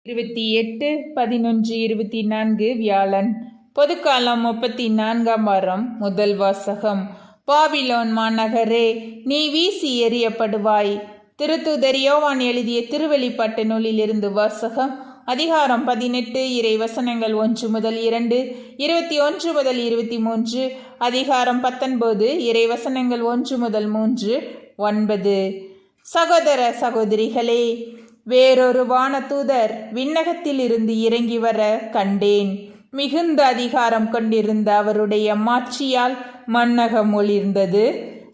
28/11/24 வியாழன். பொதுக்காலம் 34ஆம் வாரம். முதல் வாசகம். பாபிலோன் மாநகரே, நீ வீசி எறியப்படுவாய். திருத்தூதர் யோவான் எழுதிய திருவெளிப்பாட்டு நூலிலிருந்து வாசகம். அதிகாரம் 18, இறை வசனங்கள் 1 முதல் 2, 21 முதல் 23. அதிகாரம் 19, இறை வசனங்கள் 1 முதல் 3, 9. சகோதர சகோதரிகளே, வேறொரு வானதூதர் விண்ணகத்தில் இருந்து இறங்கி வர கண்டேன். மிகுந்த அதிகாரம் கொண்டிருந்த அவருடைய மாட்சியால் மண்ணகம் ஒளிர்ந்தது.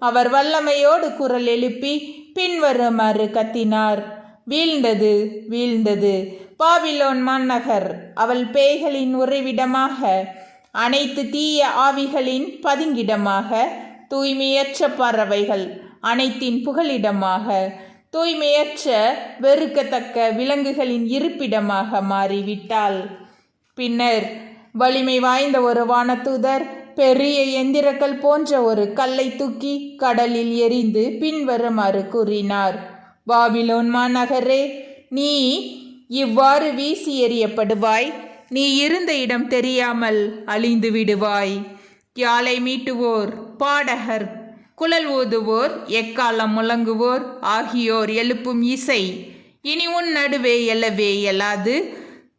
அவர் வல்லமையோடு குரல் எழுப்பி பின்வருமாறு கத்தினார்: வீழ்ந்தது, வீழ்ந்தது பாபிலோன் மாநகர்! அவள் பேய்களின் உறைவிடமாக, அனைத்து தீய ஆவிகளின் பதுங்கிடமாக, தூய்மையற்ற பறவைகள் அனைத்தின் புகலிடமாக, தூய்மையற்ற வெறுக்கத்தக்க விலங்குகளின் இருப்பிடமாக மாறிவிட்டாள். பின்னர் வலிமை வாய்ந்த ஒரு வானதூதர் பெரிய எந்திரக்கல் போன்ற ஒரு கல்லை தூக்கி கடலில் எறிந்து பின்வருமாறு கூறினார்: பாபிலோன் மாநகரே, நீ இவ்வாறு வீசி எறியப்படுவாய். நீ இருந்த இடம் தெரியாமல் அழிந்து விடுவாய். யாழை மீட்டுவோர், பாடகர், குழல் ஊதுவோர், எக்காலம் முழங்குவோர் ஆகியோர் எழுப்பும் இசை இனி உன் நடுவே எழவே இயலாது.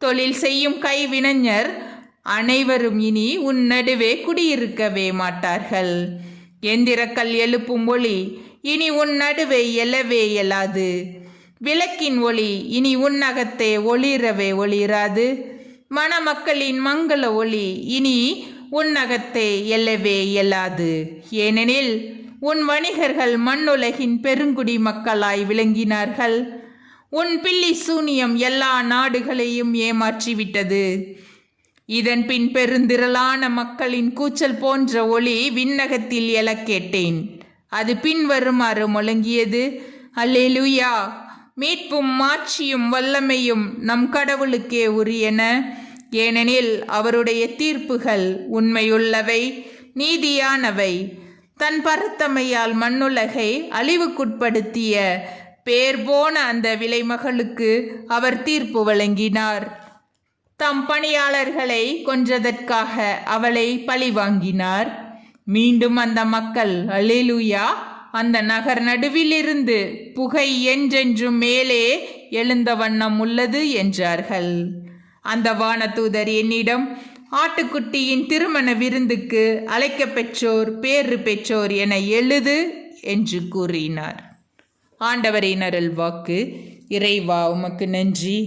தொழில் செய்யும் கைவினைஞர் அனைவரும் இனி உன் நடுவே குடியிருக்கவே மாட்டார்கள். எந்திரக்கல் எழுப்பும் ஒளி இனி உன் நடுவே எழவே இயலாது. விளக்கின் ஒளி இனி உன் அகத்தே ஒளிரவே ஒளிராது. மணமக்களின் மங்கள ஒளி இனி உன் அகத்தே எழவே இயலாது. ஏனெனில் உன் வணிகர்கள் மண்ணுலகின் பெருங்குடி மக்களாய் விளங்கினார்கள். உன் பில்லி சூனியம் எல்லா நாடுகளையும் ஏமாற்றிவிட்டது. இதன் பின் பெருந்திரளான மக்களின் கூச்சல் போன்ற ஒளி விண்ணகத்தில் எழக் கேட்டேன். அது பின்வருமாறு முழங்கியது: அல்லேலூயா! மீட்பும் மாட்சியும் வல்லமையும் நம் கடவுளுக்கே உரியன. ஏனெனில் அவருடைய தீர்ப்புகள் உண்மையுள்ளவை, நீதியானவை. தன் பரத்தமையால் மண்ணுலகை அழிவுக்குட்படுத்திய பேர் போன அந்த விலைமகளுக்கு அவர் தீர்ப்பு வழங்கினார். தம் பணியாளர்களை கொன்றதற்காக அவளை பழிவாங்கினார். மீண்டும் அந்த மக்கள் அல்லேலூயா, அந்த நகர் நடுவிலிருந்து புகை என்றென்றும் மேலே எழுந்த வண்ணம் உள்ளது என்றார்கள். அந்த வானதூதர் என்னிடம், ஆட்டுக்குட்டியின் திருமண விருந்துக்கு அழைக்க பெற்றோர், பேறு பெற்றோர் என எழுது என்று கூறினார். ஆண்டவரின் அருள் வாக்கு. இறைவா, உமக்கு நன்றி.